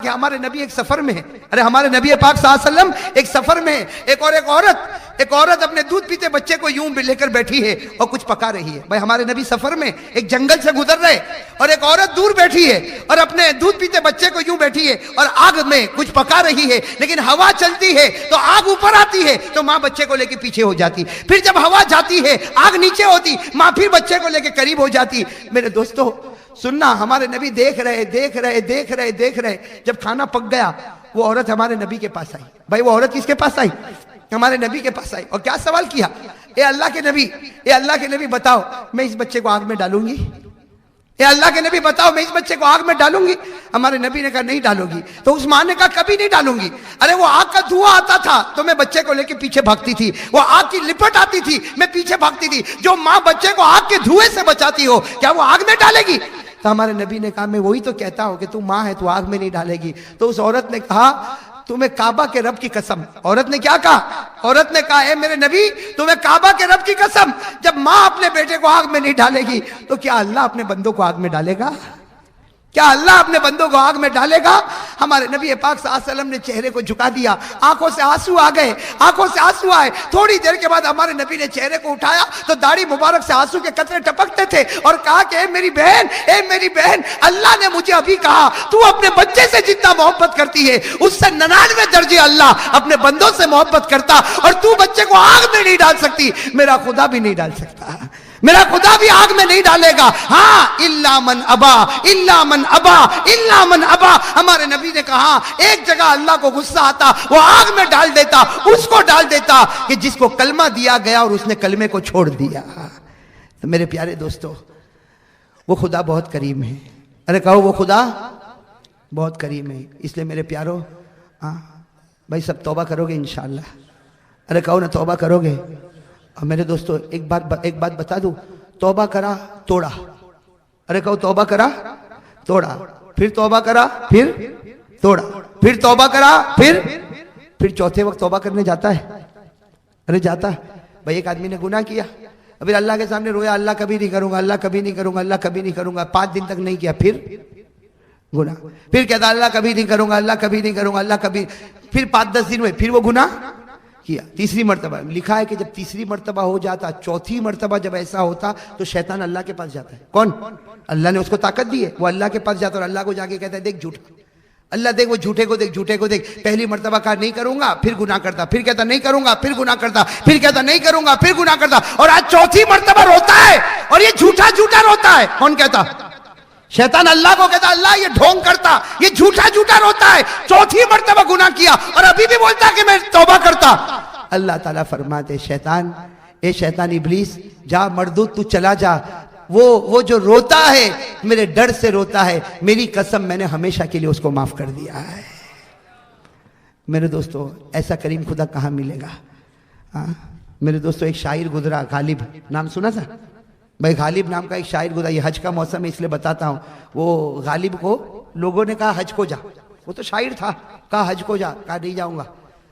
کہ ہمارے نبی ایک سفر میں ہے. ارے ہمارے نبی پاک صلی اللہ علیہ وسلم ایک سفر میں ہے. ایک عورت اپنے دودھ پیتے بچے کو یوں لے کر بیٹھی ہے اور کچھ پکا رہی ہے. بھائی ہمارے نبی سفر میں ایک جنگل سے گزر رہے اور ایک عورت دور بیٹھی ہے اور اپنے دودھ پیتے بچے کو یوں بیٹھی ہے اور آگ میں کچھ پکا رہی ہے. لیکن ہوا چلتی ہے تو آگ اوپر آتی ہے تو ماں بچے کو لے کے پیچھے ہو جاتی. پھر جب ہوا جاتی ہے آگ نیچے ہوتی, ماں پھر بچے کو لے کے قریب ہو جاتی. میرے دوستو سننا, ہمارے نبی دیکھ رہے. جب کھانا پک گیا وہ عورت ہمارے نبی کے پاس آئی. بھائی وہ عورت کس کے پاس آئی؟ ہمارے نبی کے پاس آئی اور کیا سوال کیا؟ اے اللہ کے نبی بتاؤ میں اس بچے کو آگ میں ڈالوں گی؟ اے اللہ کے نبی بتاؤ میں اس بچے کو آگ میں ڈالوں گی؟ ہمارے نبی نے کہا نہیں ڈالو گی. تو اس ماں نے کہا کبھی نہیں ڈالوں گی. ارے وہ آگ کا دھواں آتا تھا تو میں بچے کو لے کے پیچھے بھاگتی تھی, وہ آگ کی لپٹ آتی تھی میں پیچھے بھاگتی تھی. جو ماں بچے کو آگ کے دھوئے سے بچاتی ہو کیا وہ آگ میں ڈالے گی؟ تو ہمارے نبی نے کہا میں وہی تو کہتا ہوں کہ تو ماں ہے تو آگ میں نہیں ڈالے گی. تو اس عورت نے کہا تمہیں کعبہ کے رب کی قسم. عورت نے کیا کہا؟ عورت نے کہا اے میرے نبی تمہیں کعبہ کے رب کی قسم, جب ماں اپنے بیٹے کو آگ میں نہیں ڈالے گی تو کیا اللہ اپنے بندوں کو آگ میں ڈالے گا؟ کیا اللہ اپنے بندوں کو آگ میں ڈالے گا؟ ہمارے نبی پاک صلی اللہ علیہ وسلم نے چہرے کو جھکا دیا, آنکھوں سے آنسو آئے. تھوڑی دیر کے بعد ہمارے نبی نے چہرے کو اٹھایا تو داڑھی مبارک سے آنسو کے قطرے ٹپکتے تھے اور کہا کہ اے میری بہن اللہ نے مجھے ابھی کہا تو اپنے بچے سے جتنا محبت کرتی ہے اس سے 99 درجے اللہ اپنے بندوں سے محبت کرتا, اور تو بچے کو آگ میں نہیں ڈال سکتی, میرا خدا بھی نہیں ڈال سکتا, میرا خدا بھی آگ میں نہیں ڈالے گا. ہاں الا من ابا. ہمارے نبی نے کہا ایک جگہ اللہ کو غصہ آتا وہ آگ میں ڈال دیتا, اس کو ڈال دیتا کہ جس کو کلمہ دیا گیا اور اس نے کلمے کو چھوڑ دیا. تو میرے پیارے دوستو وہ خدا بہت کریم ہے. ارے کہو وہ خدا بہت کریم ہے. اس لیے میرے پیارو بھائی سب توبہ کرو گے انشاءاللہ؟ ارے کہو نا توبہ کرو گے؟ اور میرے دوستو ایک بات بتا دوں, توبہ کرا توڑا. ارے کہو توبہ کرا توڑا, پھر توبہ کرا پھر توڑا, پھر توبہ کرا پھر چوتھے وقت توبہ کرنے جاتا ہے. ارے جاتا ہے. بھائی ایک آدمی نے گناہ کیا, ابھی اللہ کے سامنے رویا اللہ کبھی نہیں کروں گا, اللہ کبھی نہیں کروں گا, اللہ کبھی نہیں کروں گا. 5 دن تک نہیں کیا, پھر گناہ, پھر کہتا اللہ کبھی نہیں کروں گا, اللہ کبھی نہیں کروں گا, اللہ کبھی. پھر 5-10 دن ہوئے, پھر وہ گناہ کیا. تیسری مرتبہ لکھا ہے کہ جب تیسری مرتبہ ہو جاتا, چوتھی مرتبہ جب ایسا ہوتا تو شیطان اللہ کے پاس جاتا ہے. کون؟ اللہ نے اس کو طاقت دی ہے, وہ اللہ کے پاس جاتا اور اللہ کو جا کے کہتا ہے دیکھ جھوٹا, اللہ دیکھ وہ جھوٹے کو دیکھ. پہلی مرتبہ کہا نہیں کروں گا, پھر گناہ کرتا, پھر کہتا نہیں کروں گا, پھر گناہ کرتا, پھر کہتا نہیں کروں گا, پھر گناہ کرتا, اور آج چوتھی مرتبہ روتا ہے اور یہ جھوٹا روتا ہے. کون کہتا؟ شیطان اللہ کو کہتا اللہ یہ ڈھونگ کرتا, یہ جھوٹا روتا ہے, چوتھی مرتبہ گناہ کیا اور ابھی بھی بولتا کہ میں توبہ کرتا. اللہ تعالیٰ فرماتے اے شیطان ابلیس جا مردود تو چلا جا, وہ جو روتا ہے میرے ڈر سے روتا ہے, میری قسم میں نے ہمیشہ کے لیے اس کو معاف کر دیا ہے. میرے دوستو ایسا کریم خدا کہاں ملے گا؟ میرے دوستو ایک شاعر گزرا, غالب نام سنا تھا؟ بھائی غالب نام کا ایک شاعر گزرا. یہ حج کا موسم ہے اس لیے بتاتا ہوں. وہ غالب کو لوگوں نے کہا حج کو جا, وہ تو شاعر تھا, کہا حج کو جا, کہا نہیں جاؤں گا.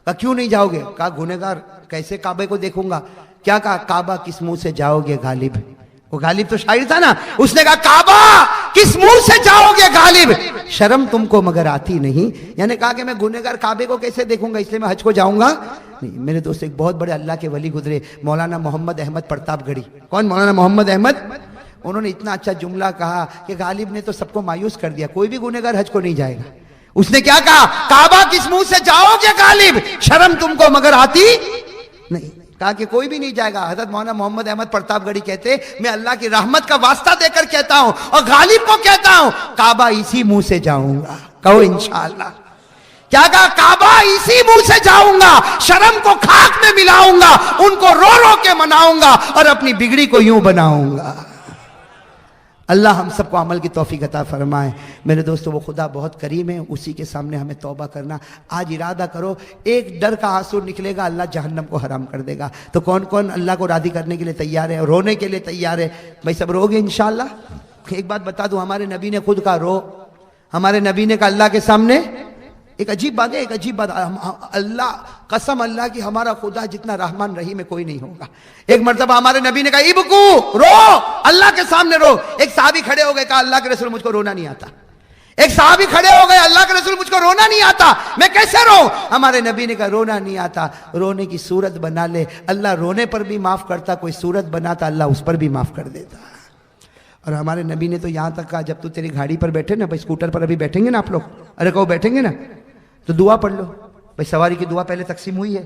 کہا کیوں نہیں جاؤ گے؟ کہا گنہگار کیسے کعبے کو دیکھوں گا. کیا کہا؟ کعبہ کس منہ سے جاؤ گے غالب. وہ غالب تو شاعر تھا نا, اس نے کہا کعبہ کس منہ سے جاؤ گے غالب, شرم تم کو مگر آتی نہیں. یعنی کہا کہ میں گنہگار کعبے کو کیسے دیکھوں گا, اس لیے میں حج کو جاؤں گا نہیں. میرے دوست ایک بہت بڑے اللہ کے ولی گزرے, مولانا محمد احمد پرتاپ گڑھی. کون؟ مولانا محمد احمد. انہوں نے اتنا اچھا جملہ کہا کہ غالب نے تو سب کو مایوس کر دیا, کوئی بھی گنہگار حج کو نہیں جائے گا. اس نے کیا کہا؟ کعبہ کس منہ سے جاؤ گے غالب, شرم تم کو مگر آتی نہیں. کہا کہ کوئی بھی نہیں جائے گا. حضرت مولانا محمد احمد پرتاپ گڑھی کہتے میں اللہ کی رحمت کا واسطہ دے کر کہتا ہوں اور غالب کو کہتا ہوں کعبہ اسی منہ سے جاؤں گا. کہو انشاءاللہ. کیا کہا؟ کعبہ اسی منہ سے جاؤں گا, شرم کو خاک میں ملاؤں گا, ان کو رو رو کے مناؤں گا اور اپنی بگڑی کو یوں بناؤں گا. اللہ ہم سب کو عمل کی توفیق عطا فرمائے. میرے دوستو وہ خدا بہت کریم ہے, اسی کے سامنے ہمیں توبہ کرنا. آج ارادہ کرو, ایک ڈر کا آنسو نکلے گا اللہ جہنم کو حرام کر دے گا. تو کون کون اللہ کو راضی کرنے کے لیے تیار ہے اور رونے کے لیے تیار ہے؟ بھائی سب رو گے انشاءاللہ؟ ایک بات بتا دوں, ہمارے نبی نے خود کہا رو. ہمارے نبی نے کہا اللہ کے سامنے, ایک عجیب بات ہے, ایک عجیب بات, اللہ قسم اللہ کی ہمارا خدا جتنا رحمان رحیم ہے کوئی نہیں ہوگا. ایک مرتبہ ہمارے نبی نے کہا ابکو, رو, اللہ کے سامنے رو. ایک صحابی کھڑے ہو گئے, کہا اللہ کے رسول مجھ کو رونا نہیں آتا. ایک صحابی کھڑے ہو گئے, اللہ کے رسول مجھ کو رونا نہیں آتا, میں کیسے رو؟ ہمارے نبی نے کہا رونا نہیں آتا, رونے کی صورت بنا لے, اللہ رونے پر بھی معاف کرتا, کوئی صورت بناتا اللہ اس پر بھی معاف کر دیتا. اور ہمارے نبی نے تو یہاں تک کہا, جب تو تیری گاڑی پر بیٹھے نا, بھائی اسکوٹر پر ابھی بیٹھیں گے نا آپ لوگ, ارے کہو بیٹھیں گے نا, تو دعا پڑھ لو. بھائی سواری کی دعا پہلے تقسیم ہوئی ہے,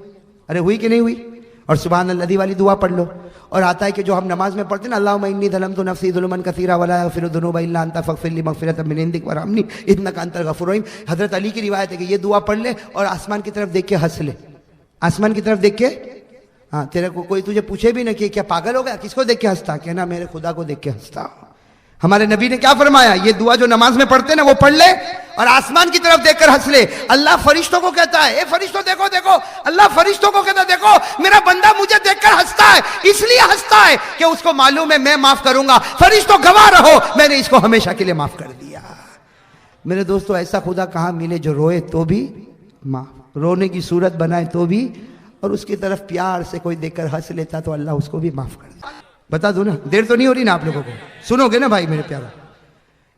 ارے ہوئی کہ نہیں ہوئی؟ اور سبحان اللہ والی دعا پڑھ لو. اور آتا ہے کہ جو ہم نماز میں پڑھتے ہیں نا, اللہم انی ظلمت نفسی ظلما کثیرا ولا یغفر الذنوب الا انت فاغفر لی مغفرۃ من عندک وارحمنی انک انت الغفور الرحیم. حضرت علی کی روایت ہے کہ یہ دعا پڑھ لے اور آسمان کی طرف دیکھ کے ہنس لے. آسمان کی طرف دیکھ کے, ہاں, تیرے کو کوئی تجھے پوچھے بھی نہ کہ کیا پاگل ہو گیا, کس کو دیکھ کے ہنستا, کہنا میرے خدا کو دیکھ کے ہنستا. ہمارے نبی نے کیا فرمایا, یہ دعا جو نماز میں پڑھتے ہیں نا وہ پڑھ لے اور آسمان کی طرف دیکھ کر ہنس لے. اللہ فرشتوں کو کہتا ہے, اے فرشتوں دیکھو دیکھو, اللہ فرشتوں کو کہتا ہے دیکھو میرا بندہ مجھے دیکھ کر ہنستا ہے, اس لیے ہنستا ہے کہ اس کو معلوم ہے میں معاف کروں گا. فرشتوں گواہ رہو میں نے اس کو ہمیشہ کے لیے معاف کر دیا. میرے دوستو ایسا خدا کہاں ملے جو روئے تو بھی معاف, رونے کی صورت بنائے تو بھی, اور اس کی طرف پیار سے کوئی دیکھ کر ہنس لیتا تو اللہ اس کو بھی معاف کر دیتا. بتا دوں نا, دیر تو نہیں ہو رہی نا آپ لوگوں کو, سنو گے نا بھائی میرے پیارو.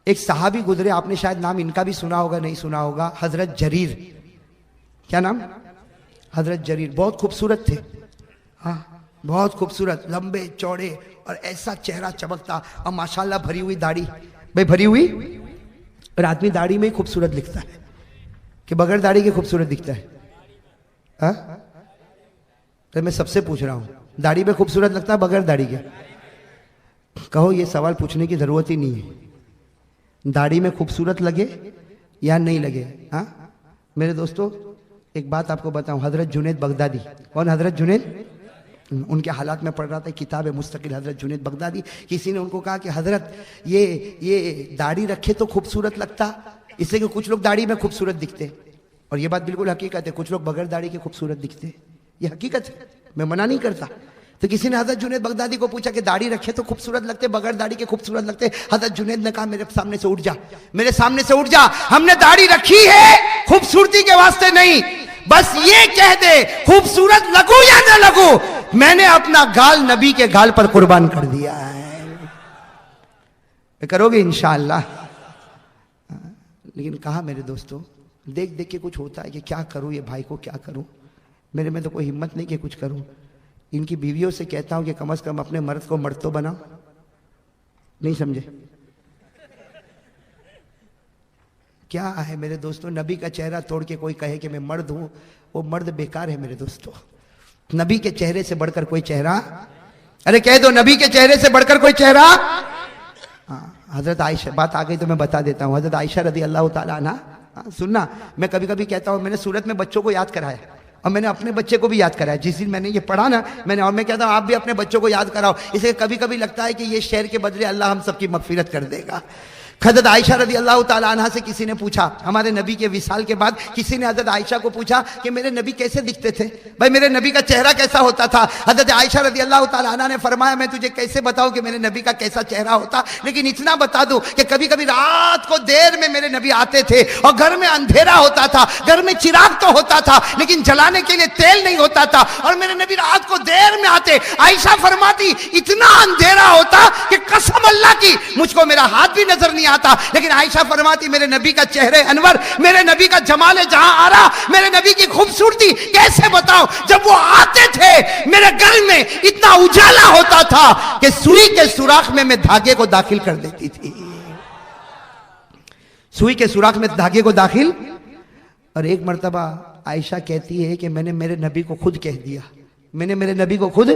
ایک صحابی گزرے, آپ نے شاید نام ان کا بھی سنا ہوگا, نہیں سنا ہوگا, حضرت جریر. کیا نام؟ حضرت جریر. بہت خوبصورت تھے, ہاں بہت خوبصورت, لمبے چوڑے اور ایسا چہرہ چمکتا, اور ماشاءاللہ بھری ہوئی داڑھی. بھائی بھری ہوئی, اور آدمی داڑھی میں ہی خوبصورت لکھتا ہے کہ بغیر داڑھی کے خوبصورت دکھتا ہے؟ ہاں, تو میں سب سے پوچھ رہا ہوں, داڑھی میں خوبصورت لگتا ہے بغیر داڑھی کے؟ کہو یہ سوال پوچھنے کی ضرورت ہی نہیں ہے, داڑھی میں خوبصورت لگے یا نہیں لگے. ہاں میرے دوستو ایک بات آپ کو بتاؤں, حضرت جنید بغدادی. کون حضرت جنید؟ ان کے حالات میں پڑھ رہا تھا, کتاب ہے مستقل حضرت جنید بغدادی. کسی نے ان کو کہا کہ حضرت یہ داڑھی رکھے تو خوبصورت لگتا, اس لیے کہ کچھ لوگ داڑھی میں خوبصورت دکھتے, اور یہ بات بالکل حقیقت ہے, کچھ لوگ بغیر داڑھی کے خوبصورت دکھتے, یہ حقیقت ہے, میں منع نہیں کرتا. تو کسی نے حضرت جنید بغدادی کو پوچھا کہ داڑھی رکھے تو خوبصورت لگتے, بغیر داڑھی کے خوبصورت لگتے. حضرت جنید نے کہا میرے سامنے سے اٹھ جا, میرے سامنے سے اٹھ جا, ہم نے داڑھی رکھی ہے خوبصورتی کے واسطے نہیں, بس یہ کہہ دے خوبصورت لگو یا نہ لگو, میں نے اپنا گال نبی کے گال پر قربان کر دیا ہے. کرو گے انشاءاللہ. لیکن کہا میرے دوستو, دیکھ دیکھ کے کچھ ہوتا ہے کہ کیا کروں, یہ بھائی کو کیا کروں, میرے میں تو کوئی ہمت نہیں کہ کچھ کروں. ان کی بیویوں سے کہتا ہوں کہ کم از کم اپنے مرد کو مرد تو بناؤ. نہیں سمجھے کیا ہے میرے دوستو؟ نبی کا چہرہ توڑ کے کوئی کہے کہ میں مرد ہوں, وہ مرد بیکار ہے میرے دوستو. نبی کے چہرے سے بڑھ کر کوئی چہرہ, ارے کہہ دو نبی کے چہرے سے بڑھ کر کوئی چہرہ. حضرت عائشہ, بات آ گئی تو میں بتا دیتا ہوں, حضرت عائشہ رضی اللہ تعالیٰ عنہ. سننا, میں کبھی کبھی کہتا ہوں, میں نے سورت میں بچوں کو یاد کرایا, اور میں نے اپنے بچے کو بھی یاد کرایا. جس دن میں نے یہ پڑھا نا, میں نے, اور میں کہتا ہوں آپ بھی اپنے بچوں کو یاد کراؤ, اسے کبھی کبھی لگتا ہے کہ یہ شعر کے بدلے اللہ ہم سب کی مغفرت کر دے گا. حضرت عائشہ رضی اللہ تعالیٰ عنہ سے کسی نے پوچھا, ہمارے نبی کے وصال کے بعد کسی نے حضرت عائشہ کو پوچھا کہ میرے نبی کیسے دکھتے تھے, بھائی میرے نبی کا چہرہ کیسا ہوتا تھا؟ حضرت عائشہ رضی اللہ تعالیٰ عنہ نے فرمایا میں تجھے کیسے بتاؤں کہ میرے نبی کا کیسا چہرہ ہوتا, لیکن اتنا بتا دوں کہ کبھی کبھی رات کو دیر میں میرے نبی آتے تھے, اور گھر میں اندھیرا ہوتا تھا, گھر میں چراغ تو ہوتا تھا لیکن جلانے کے لیے تیل نہیں ہوتا تھا, اور میرے نبی رات کو دیر میں آتے. عائشہ فرماتی اتنا اندھیرا ہوتا کہ قسم اللہ کی مجھ کو میرا ہاتھ بھی نظر نہیں آتا, لیکن عائشہ فرماتی میرے نبی کا چہرے انور, میرے نبی کا جمال جہاں آرا, میرے نبی کی خوبصورتی کیسے بتاؤں. جب وہ آتے تھے میرے گھر میں اتنا اجالا ہوتا تھا کہ سوئی کے سوراخ میں دھاگے کو داخل کر دیتی تھی, سوئی کے سوراخ میں دھاگے کو داخل. اور ایک مرتبہ عائشہ کہتی ہے کہ میں نے میرے نبی کو خود کہہ دیا, میں نے میرے نبی کو خود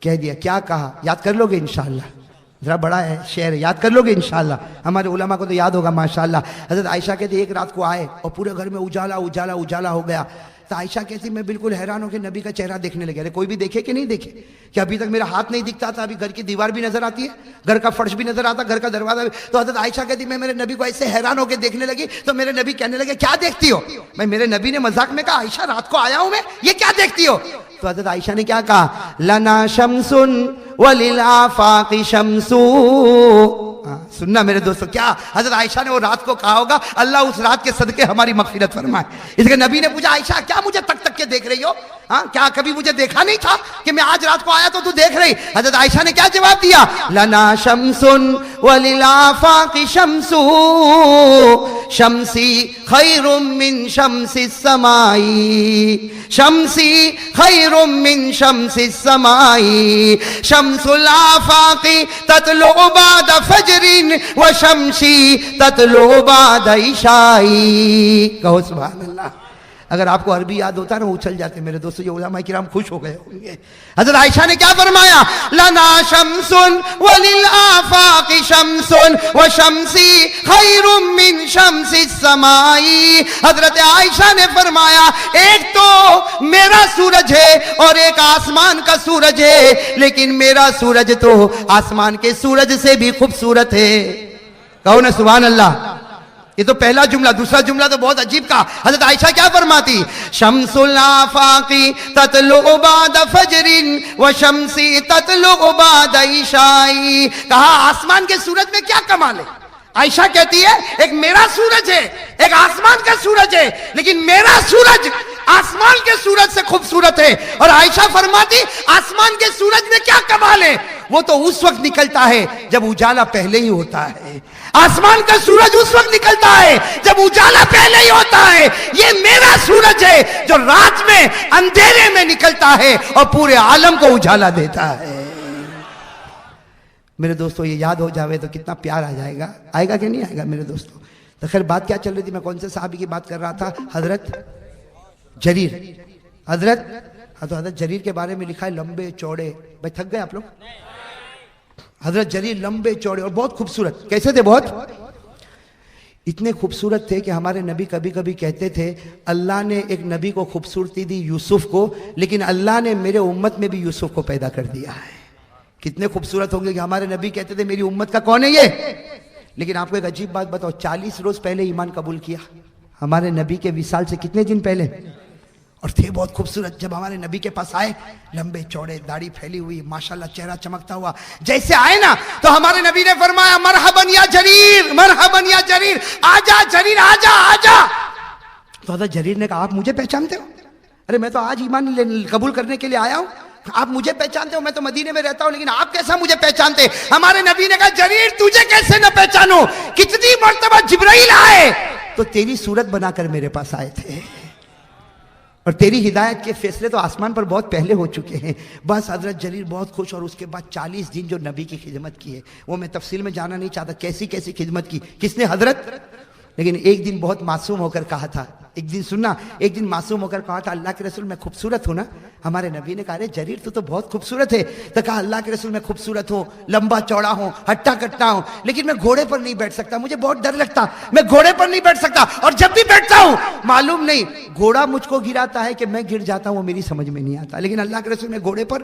کہہ دیا. کیا کہا؟ یاد کر لو گے انشاءاللہ, ذرا بڑا ہے شعر, یاد کر لو گے انشاءاللہ. ہمارے علماء کو تو یاد ہوگا ماشاءاللہ. حضرت عائشہ کہتی ایک رات کو آئے اور پورے گھر میں اجالا اجالا اجالا ہو گیا. تو عائشہ کہتی میں بالکل حیران ہو کہ نبی کا چہرہ دیکھنے لگے. ارے کوئی بھی دیکھے کہ نہیں دیکھے, کہ ابھی تک میرا ہاتھ نہیں دکھتا تھا, ابھی گھر کی دیوار بھی نظر آتی ہے, گھر کا فرش بھی نظر آتا, گھر کا دروازہ بھی. تو حضرت عائشہ کہتی میں میرے نبی کو ایسے حیران ہو کے دیکھنے لگی, تو میرے نبی کہنے لگے کیا دیکھتی ہو؟ میں میرے نبی نے مذاق میں کہا عائشہ رات کو آیا ہوں میں, یہ کیا دیکھتی ہو؟ تو حضرت عائشہ نے کیا کہا, لنا شمس وللآفاق شمس. سننا میرے دوستو, کیا حضرت عائشہ نے وہ رات کو کہا ہوگا, اللہ اس رات کے صدقے ہماری مغفرت فرمائے. اس کے نبی نے پوچھا عائشہ کیا مجھے تک تک کے دیکھ رہی ہو؟ ہاں کیا کبھی مجھے دیکھا نہیں تھا کہ میں آج رات کو آیا تو دیکھ رہی؟ حضرت عائشہ نے کیا جواب دیا؟ لنا شمس وللآفاق شمس شمسی خیر من شمس السماء شمسی خیر من شمس السماء شمس الآفاق تطلع بعد فجر وشمسی تطلع بعد عشاء. کہو سبحان اللہ. اگر آپ کو عربی یاد ہوتا ہے نا اچھل جاتے میرے دوستو. یہ علماء کرام خوش ہو گئے ہوں گے. حضرت عائشہ نے کیا فرمایا؟ لنا شمس وللآفاق شمس وشمسی خیر من شمس السماء. حضرت عائشہ نے فرمایا ایک تو میرا سورج ہے اور ایک آسمان کا سورج ہے، لیکن میرا سورج تو آسمان کے سورج سے بھی خوبصورت ہے. کہو نا سبحان اللہ. یہ تو پہلا جملہ. دوسرا جملہ تو بہت عجیب کا. حضرت عائشہ کیا فرماتی؟ شمس الآفاق تطلع بعد فجر وشمسی تطلع بعد عشاء. کہا آسمان کے سورج میں کیا کمال ہے؟ عائشہ کہتی ہے ایک میرا سورج ہے، ایک آسمان کا سورج ہے، لیکن میرا سورج آسمان کے سورج سے خوبصورت ہے. اور عائشہ فرماتی آسمان کے سورج میں کیا کمال ہے؟ وہ تو اس وقت نکلتا ہے جب اجالا پہلے ہی ہوتا ہے. آسمان کا سورج اس وقت نکلتا ہے جب اجالا پہلے ہی ہوتا ہے. یہ میرا سورج ہے جو رات میں اندھیرے میں نکلتا ہے اور پورے عالم کو اجالا دیتا ہے. میرے دوستو یہ یاد ہو جاوے تو کتنا پیار آ جائے گا. آئے گا کہ نہیں آئے گا میرے دوستو؟ تو خیر بات کیا چل رہی تھی؟ میں کون سے صحابی کی بات کر رہا تھا؟ حضرت جریر. حضرت جریر کے بارے میں لکھا ہے لمبے چوڑے. بھائی تھک گئے آپ لوگ؟ حضرت جریر لمبے چوڑے اور بہت خوبصورت. کیسے تھے؟ بہت اتنے خوبصورت تھے کہ ہمارے نبی کبھی کبھی کہتے تھے اللہ نے ایک نبی کو خوبصورتی دی یوسف کو، لیکن اللہ نے میرے امت میں بھی یوسف کو پیدا کر دیا ہے. کتنے خوبصورت ہوں گے کہ ہمارے نبی کہتے تھے میری امت کا کون ہے یہ. لیکن آپ کو ایک عجیب بات بتاؤ، 40 روز پہلے ایمان قبول کیا ہمارے نبی کے وصال سے کتنے دن پہلے، اور تھے بہت خوبصورت. جب ہمارے نبی کے پاس آئے لمبے چوڑے، داڑھی پھیلی ہوئی، ماشاءاللہ چہرہ چمکتا ہوا، جیسے آئے نا تو ہمارے نبی نے فرمایا مرحبا یا جریر، مرحبا یا جریر، آجا جریر آجا آجا. تو حضرت جریر نے کہا آپ مجھے پہچانتے ہو؟ ارے میں تو آج ایمان قبول کرنے کے لیے آیا ہوں، آپ مجھے پہچانتے ہو؟ میں تو مدینے میں رہتا ہوں، لیکن آپ کیسا مجھے پہچانتے؟ ہمارے نبی نے کہا جریر تجھے کیسے نہ پہچانو، کتنی مرتبہ جبرائیل آئے تو تیری صورت بنا کر میرے پاس آئے تھے، اور تیری ہدایت کے فیصلے تو آسمان پر بہت پہلے ہو چکے ہیں. بس حضرت جریر بہت خوش. اور اس کے بعد 40 دن جو نبی کی خدمت کی ہے وہ میں تفصیل میں جانا نہیں چاہتا، کیسی کیسی خدمت کی کس نے حضرت. لیکن ایک دن بہت معصوم ہو کر کہا تھا، ایک دن سننا، ایک دن معصوم ہو کر کہا تھا اللہ کے رسول میں خوبصورت ہوں نا؟ ہمارے نبی نے کہا ارے جریر تو بہت خوبصورت ہے. تو کہا اللہ کے رسول میں خوبصورت ہوں، لمبا چوڑا ہوں، ہٹا کٹا ہوں، لیکن میں گھوڑے پر نہیں بیٹھ سکتا، مجھے بہت ڈر لگتا، میں گھوڑے پر نہیں بیٹھ سکتا، اور جب بھی بیٹھتا ہوں معلوم نہیں گھوڑا مجھ کو گراتا ہے کہ میں گر جاتا ہوں، وہ میری سمجھ میں نہیں آتا. لیکن اللہ کے رسول میں گھوڑے پر.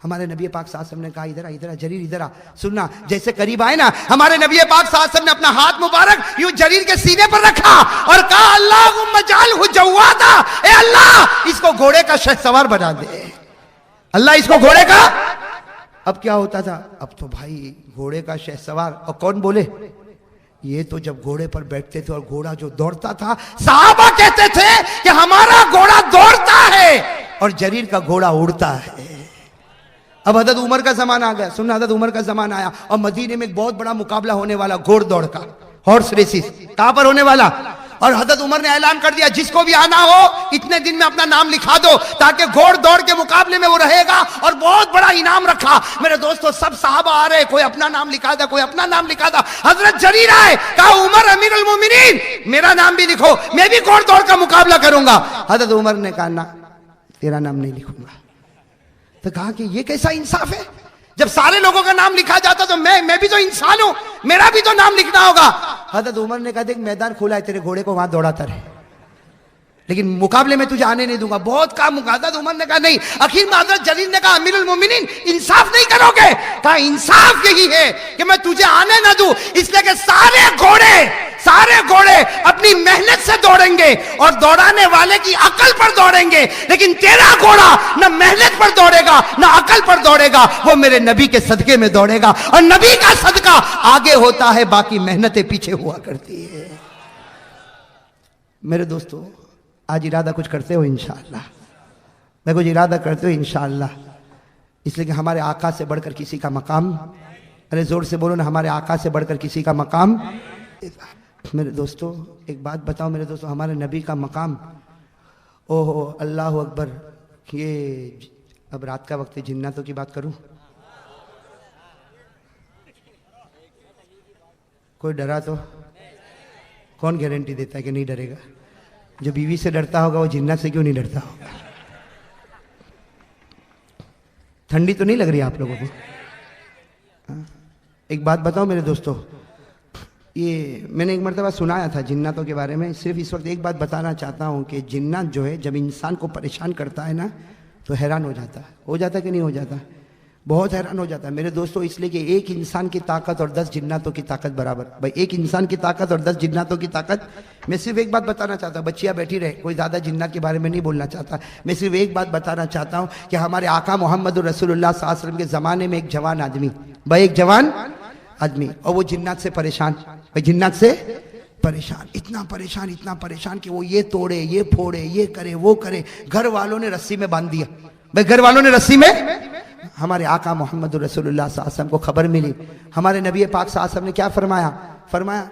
ہمارے نبی پاک صلی اللہ علیہ وسلم نے کہا ادھر جریر ادھر آ. سننا، جیسے قریب آئے نا ہمارے نبی پاک صلی اللہ علیہ وسلم نے اپنا ہاتھ مبارک یوں جریر کے سینے پر رکھا اور کہا اللہم اجعلہ جوادا، اے اللہ اس کو گھوڑے کا شہسوار بنا دے. اللہ اس کو گھوڑے کا. اب کیا ہوتا تھا؟ اب تو بھائی گھوڑے کا شہسوار. اور کون بولے؟ یہ تو جب گھوڑے پر بیٹھتے تھے اور گھوڑا جو دوڑتا تھا صحابہ کہتے تھے کہ ہمارا گھوڑا دوڑتا ہے اور جریر کا گھوڑا اڑتا ہے. اب حضرت عمر کا زمانہ آ گیا. سننا، حضرت عمر کا زمانہ آیا اور مدینے میں ایک بہت بڑا مقابلہ ہونے والا گھوڑ دوڑ کا، ہارس ریسز. کہاں پر ہونے والا؟ اور حضرت عمر نے اعلان کر دیا جس کو بھی آنا ہو اتنے دن میں اپنا نام لکھا دو تاکہ گھوڑ دوڑ کے مقابلے میں وہ رہے گا، اور بہت بڑا انعام رکھا. میرے دوستو سب صحابہ آ رہے، کوئی اپنا نام لکھا دا، کوئی اپنا نام لکھا دا. حضرت جریر آئے، کہا عمر امیر المومنین میرا نام بھی لکھو، میں بھی گھوڑ دوڑ کا مقابلہ کروں گا. حضرت عمر نے کہا نہ تیرا نام نہیں لکھوں گا. تو کہا کہ یہ کیسا انصاف ہے؟ جب سارے لوگوں کا نام لکھا جاتا تو میں بھی تو انسان ہوں، میرا بھی تو نام لکھنا ہوگا. حضرت عمر نے کہا دیکھ میدان کھولا ہے، تیرے گھوڑے کو وہاں دوڑاتا رہے، لیکن مقابلے میں تجھے آنے نہیں دوں گا. بہت کہا. حضرت عمر نے کہا نہیں. آخر میں حضرت جریر نے کہا امیر المومنین انصاف نہیں کرو گے؟ کہا انصاف یہی ہے کہ میں تجھے آنے نہ دوں، اس لیے کہ سارے گھوڑے اپنی محنت سے دوڑیں گے اور دوڑانے والے کی عقل پر دوڑیں گے، لیکن تیرا گھوڑا نہ محنت پر دوڑے گا نہ عقل پر دوڑے گا، وہ میرے نبی کے صدقے میں دوڑے گا، اور نبی کا صدقہ آگے ہوتا ہے، باقی محنتیں پیچھے ہوا کرتی ہے. میرے دوستو آج ارادہ کچھ کرتے ہو انشاءاللہ؟ میں کچھ ارادہ کرتے ہو انشاءاللہ، اس لیے کہ ہمارے آقا سے بڑھ کر کسی کا مقام، ارے زور سے بولو نا، ہمارے آقا سے بڑھ کر کسی کا مقام۔ میرے دوستو ایک بات بتاؤ میرے دوستو، ہمارے نبی کا مقام، اوہ اللہ اکبر۔ یہ اب رات کا وقت ہے، جناتوں کی بات کروں؟ کوئی ڈرا تو؟ کون گارنٹی دیتا ہے کہ نہیں ڈرے گا؟ جو بیوی سے ڈرتا ہوگا وہ جنات سے کیوں نہیں ڈرتا ہوگا؟ ٹھنڈی تو نہیں لگ رہی آپ لوگوں کو؟ ایک بات بتاؤ میرے دوستو، یہ میں نے ایک مرتبہ سنایا تھا جناتوں کے بارے میں، صرف اس وقت ایک بات بتانا چاہتا ہوں کہ جنات جو ہے جب انسان کو پریشان کرتا ہے نا تو حیران ہو جاتا ہے کہ نہیں ہو جاتا؟ بہت حیران ہو جاتا ہے میرے دوستو، اس لیے کہ ایک انسان کی طاقت اور 10 جناتوں کی طاقت برابر۔ بھائی ایک انسان کی طاقت اور 10 جناتوں کی طاقت۔ میں صرف ایک بات بتانا چاہتا ہوں، بچیاں بیٹھی رہے، کوئی زیادہ جنات کے بارے میں نہیں بولنا چاہتا، میں صرف ایک بات بتانا چاہتا ہوں کہ ہمارے آقا محمد رسول اللہ صلی اللہ علیہ وسلم کے زمانے میں ایک جوان آدمی، بھائی ایک جوان آدمی، اور وہ جنات سے پریشان، بھائی جنات سے پریشان، اتنا پریشان کہ وہ یہ توڑے، یہ پھوڑے، یہ کرے، وہ کرے۔ گھر والوں نے رسی میں باندھ دیا، بھائی گھر والوں نے رسی میں۔ ہمارے آقا محمد رسول اللہ صلی اللہ علیہ وسلم کو خبر ملی، ہمارے نبی پاک صلی اللہ علیہ وسلم نے کیا فرمایا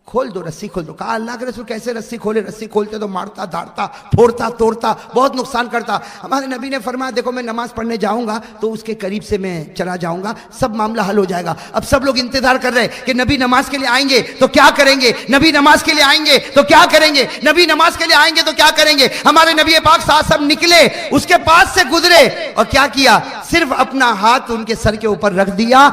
کھول دو، رسی کھول دو۔ کہا اللہ کے رسول کیسے رسی کھولے؟ رسی کھولتے تو مارتا، دھاڑتا، پھوڑتا، توڑتا، بہت نقصان کرتا۔ ہمارے نبی نے فرمایا دیکھو میں نماز پڑھنے جاؤں گا تو اس کے قریب سے میں چلا جاؤں گا، سب معاملہ حل ہو جائے گا۔ اب سب لوگ انتظار کر رہے کہ نبی نماز کے لیے آئیں گے تو کیا کریں گے، نبی نماز کے لیے آئیں گے تو کیا کریں گے، نبی نماز کے لیے آئیں گے تو کیا کریں گے۔ ہمارے نبی پاک صلی اللہ علیہ وسلم نکلے، اس کے پاس سے گزرے اور کیا کیا، صرف اپنا ہاتھ ان کے سر کے اوپر رکھ دیا۔